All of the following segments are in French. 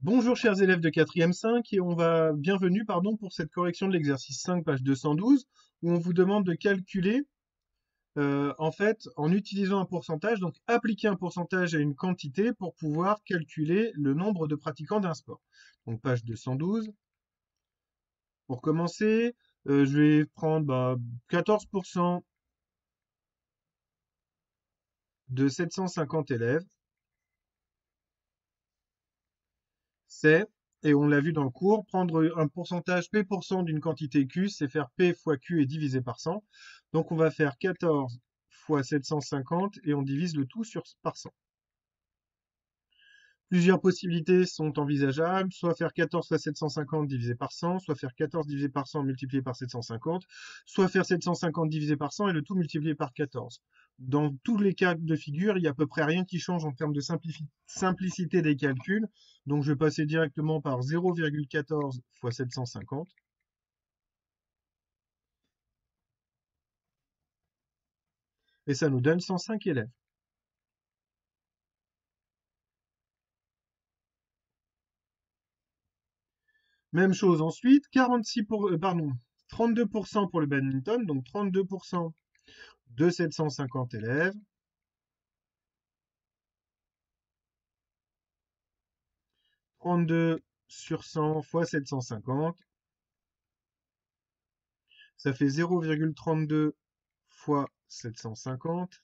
Bonjour chers élèves de 4e 5 et bienvenue pour cette correction de l'exercice 5 page 212 où on vous demande de calculer en utilisant un pourcentage, donc appliquer un pourcentage à une quantité pour pouvoir calculer le nombre de pratiquants d'un sport. Donc page 212. Pour commencer, je vais prendre 14% de 750 élèves. C'est, et on l'a vu dans le cours, prendre un pourcentage P% d'une quantité Q, c'est faire P fois Q et diviser par 100. Donc on va faire 14 fois 750 et on divise le tout par 100. Plusieurs possibilités sont envisageables, soit faire 14 fois 750 divisé par 100, soit faire 14 divisé par 100 multiplié par 750, soit faire 750 divisé par 100 et le tout multiplié par 14. Dans tous les cas de figure, il n'y a à peu près rien qui change en termes de simplicité des calculs. Donc je vais passer directement par 0,14 fois 750. Et ça nous donne 105 élèves. Même chose ensuite, 32% pour le badminton, donc 32% de 750 élèves. 32 sur 100 fois 750. Ça fait 0,32 fois 750.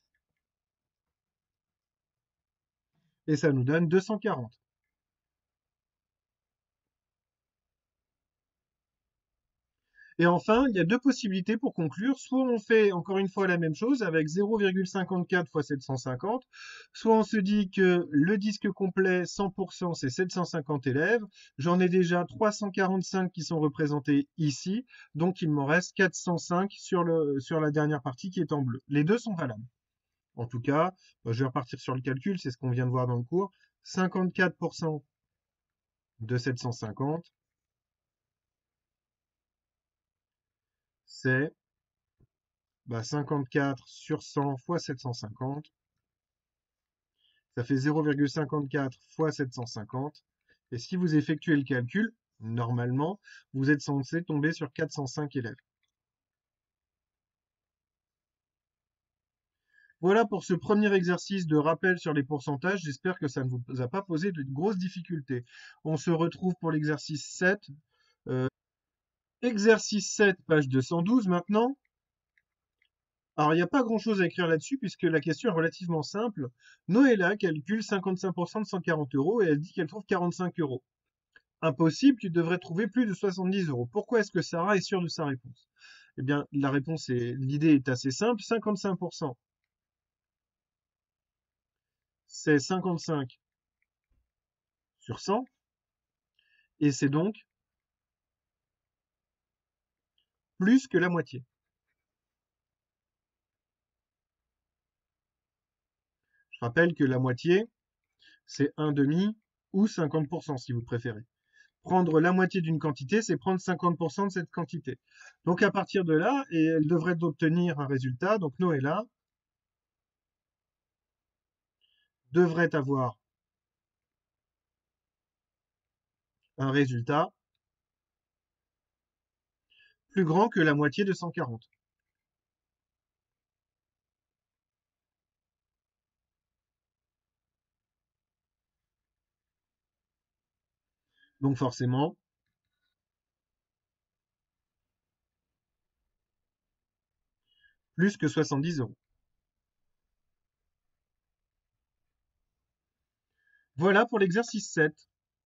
Et ça nous donne 240. Et enfin, il y a deux possibilités pour conclure. Soit on fait encore une fois la même chose avec 0,54 fois 750, soit on se dit que le disque complet 100% c'est 750 élèves. J'en ai déjà 345 qui sont représentés ici, donc il m'en reste 405 sur la dernière partie qui est en bleu. Les deux sont valables. En tout cas, je vais repartir sur le calcul, c'est ce qu'on vient de voir dans le cours. 54% de 750, c'est 54 sur 100 fois 750. Ça fait 0,54 fois 750. Et si vous effectuez le calcul, normalement, vous êtes censé tomber sur 405 élèves. Voilà pour ce premier exercice de rappel sur les pourcentages. J'espère que ça ne vous a pas posé de grosses difficultés. On se retrouve pour l'exercice 7. Exercice 7, page 212 maintenant. Alors, il n'y a pas grand-chose à écrire là-dessus puisque la question est relativement simple. Noëlla calcule 55% de 140 euros et elle dit qu'elle trouve 45 euros. Impossible, tu devrais trouver plus de 70 euros. Pourquoi est-ce que Sarah est sûre de sa réponse? Eh bien, l'idée est assez simple. 55%, c'est 55 sur 100 et c'est donc plus que la moitié. Je rappelle que la moitié, c'est un demi ou 50% si vous préférez. Prendre la moitié d'une quantité, c'est prendre 50% de cette quantité. Donc à partir de là, et elle devrait obtenir un résultat, donc Noëlla devrait avoir un résultat plus grand que la moitié de 140. Donc forcément, plus que 70 euros. Voilà pour l'exercice 7.